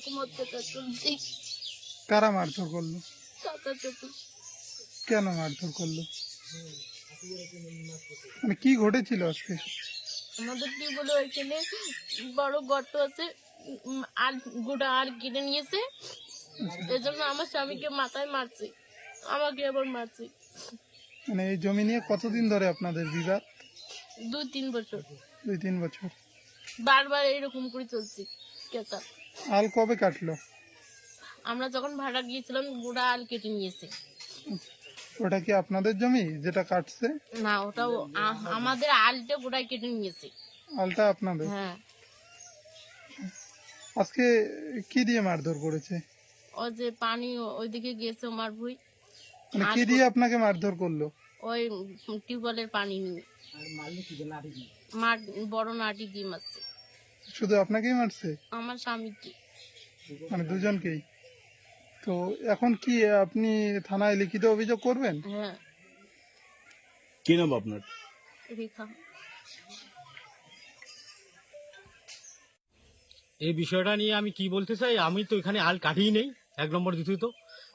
এরকম অত্যাচার চলছে। কারা মারধর করলো? চাচা চাচু। কেন মারধর করলো? মানে কি ঘটেছিল আজকে? আমাদের কি বলে ওইখানে বড় গর্ত আছে, আর গোটা আর কেটে নিয়েছে, এজন্য আমার স্বামীকে মাথায় মারছে, আমাকে আবার মারছে। মানে এই জমি নিয়ে কতদিন ধরে আপনাদের বিবাদ? 2-3 বছর 2-3 বছর। বারবার এইরকম করে চলছে কেঁচা। আল কবে কাটলো? আমরা যখন ভাড়া গিয়েছিলাম গোটা আল কেটে নিয়েছে। ওটা কি আপনাদের জমি যেটা কাটছে? না, ওটাও আমাদের আলটা গোটাই কেটে নিয়েছে। আলটা আপনাদের? হ্যাঁ। আজকে কি দিয়ে মারধর করেছে? ও যে পানি ওইদিকে গিয়েছে আমার ভুই, মানে কি দিয়ে আপনাকে মারধর করলো? ওই টিউবওয়েলের পানি নিয়ে বড় নাটি দিয়ে মারছে। শুধু আপনাকেই মারছে? আমার স্বামীকে। মানে দুজনকেই? তো এখন কি আপনি থানায় লিখিত অভিযোগ করবেন? হ্যাঁ। কি নাম আপনার? রেখা। এই বিষয়টা নিয়ে আমি কি বলতে চাই, আমি তো এখানে আল কাটিই নেই, 1 নম্বর। দ্বিতীয়ত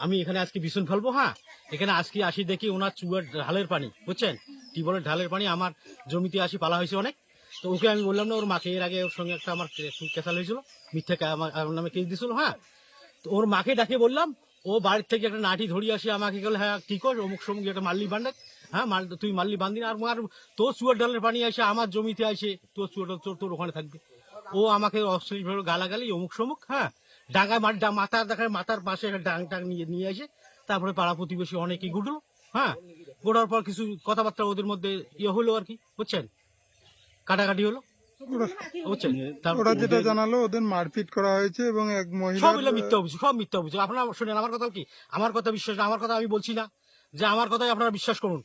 আমি এখানে আজকে বিছন ফেলবো। হ্যাঁ, এখানে আজকে আসি দেখি ওনার চুয়ার ঢালের পানি, বুঝছেন, টিউবওয়েলের ঢালের পানি আমার জমিতে আসি পালা হয়েছে অনেক। তো ওকে আমি বললাম না, ওর মাকে এর আগে ওর সঙ্গে একটা আমার কেসাল হয়েছিল, মিথ্যা আমার নামে কেস দিছিল। হ্যাঁ, তো ওর মাকে ডাকে বললাম, ও বাড়ির থেকে একটা নাটি ধরিয়ে আসি আমাকে গেল, হ্যাঁ ঠিক আছে, অমুক সমুক একটা মাল্লি বান্ডে, হ্যাঁ তুই মাল্লি বান্দিন, আর তোর চুয়ার ডালের পানি আসে আমার জমিতে আসে, তোর চুয়ার তোর ওখানে থাকবে। ও আমাকে অশ্লীলভাবে গালাগালি অমুক সমুক। হ্যাঁ, ডাঙ্গায় মাথার দেখায় মাথার পাশে একটা ডাং টাং নিয়ে আসে, তারপরে পাড়া প্রতিবেশী অনেকেই ঘুরলো। হ্যাঁ, ঘোরার পর কিছু কথাবার্তা ওদের মধ্যে ইয়ে হলো আর কি, বুঝছেন, কাটাকাটি হলো, বুঝছেন। ওরা যেটা জানালো ওদের মারপিট করা হয়েছে এবং এক মহিলা। সব মিলে মিথ্যা অভিযোগ, সব মিথ্যা অভিযোগ। আপনারা শুনেন আমার কথা কি, আমার কথা বিশ্বাস না, আমার কথা আমি বলছি না যে আমার কথাই আপনারা বিশ্বাস করুন।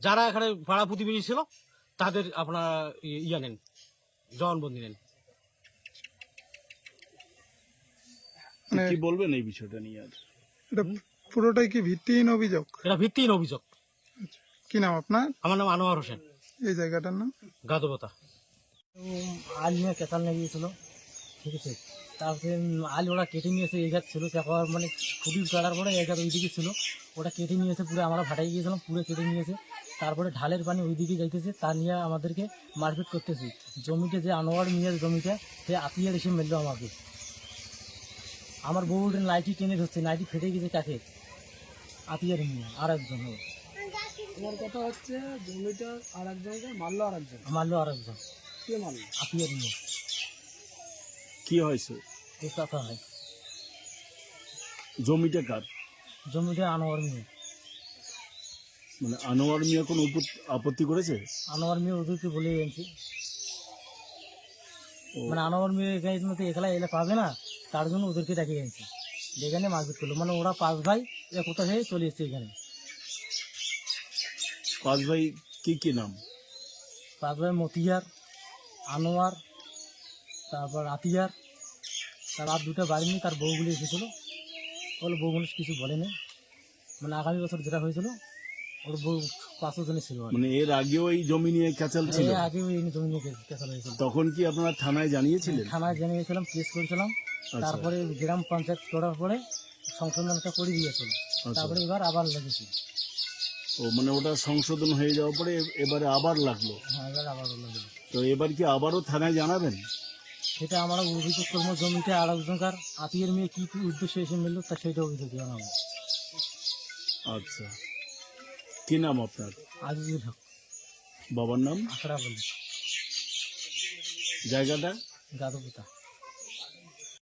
যারা এখানে পাড়া প্রতিবেশী ছিল তাদের আপনারা ইয়া নেন, জবানবন্দি নেন। মানে কি বলবেন এই বিষয়টা নিয়ে? আর এটা পুরোটাই কি ভিত্তিহীন অভিযোগ? এটা ভিত্তিহীন অভিযোগ। কি নাম আপনার? আমার নাম আনোয়ার হোসেন, এই জায়গাটার নাম? গাদবতা। আল নিয়ে কেতাল নিয়ে গিয়েছিল, ঠিক আছে। তারপরে আল ওরা কেটে নিয়েছে, এই গাছ ছিল, তারপর মানে খুঁটি কাটার পরে এই গাছ ওইদিকে ছিল, ওটা কেটে নিয়েছে পুরো, আমরা ভাটাই গিয়েছিলাম, পুরো কেটে নিয়েছে। তারপরে ঢালের পানি ওইদিকে যাইতেছে, তা নিয়ে আমাদেরকে মারপিট করতেছি। জমিতে যে আনোয়ার মিয়ার জমিটা, সে আতিয়ার এসে মেললো আমাকে। আমার বউ নাইটি টেনে ধরছে, নাইটি ফেটে গেছে কাকে, আতিয়ার মিয়া আর একজন। তোমার কথা হচ্ছে জমিটা আর একজনকে মারলো, আর একজন কে মারলো? আতিয়ার মিয়া। কি হয়েছে? এই কথা হয়। জমিটা কার? জমিটা আনোয়ার মিয়া। মানে আনোয়ার মিয়া কোনো আপত্তি করেছে? আনোয়ার মিয়া ওদেরকে বলে এনেছি, ও, মানে আনোয়ার মিয়া এখানে তো একলা এলে পাবে না, তার জন্য ওদেরকে ডেকে এনেছি। এখানে মারপিট করলো, মানে ওরা 5 ভাই একতা হয়ে চলে এসছে এখানে। 5 ভাই কি কি নাম? 5 ভাই মতিয়ার, আনোয়ার, তারপর আতিয়ার, তার আর 2টা বাড়ি নিয়ে তার বউগুলি এসেছিলো। ওর বউ মানুষ কিছু বলেনি, মানে আগামী বছর যেটা হয়েছিল ওর বউ 5 জনে ছিল। মানে এর আগেও এই জমি নিয়ে ক্যাচাল ছিল? আগে ওই জমি নিয়ে কেসাল হয়েছিল। তখন কি আপনারা থানায় জানিয়েছিলেন? থানায় জানিয়েছিলাম, কেস করেছিলাম। তারপরে গ্রাম পঞ্চায়েত করার পরে সংশোধনটা করে দিয়েছিল, তারপরে এবার আবার লেগেছে। ও মানে ওটা সংশোধন হয়ে যাওয়ার পরে এবারে আবার লাগলো? হ্যাঁ, এবার আবার লেগেছে। তো এবার কি আবারও থানায় জানাবেন? সেটা আমরা অভিযোগ করবো, জমিতে আর একজনকার আত্মীয়ের মেয়ে কি কি উদ্দেশ্যে এসে মিলল তা সেটা অভিযোগ জানাবো। আচ্ছা, কি নাম আপনার? আজিজুল হক। বাবার নাম? আখড়া বলি, জায়গাটা? গাদবতা।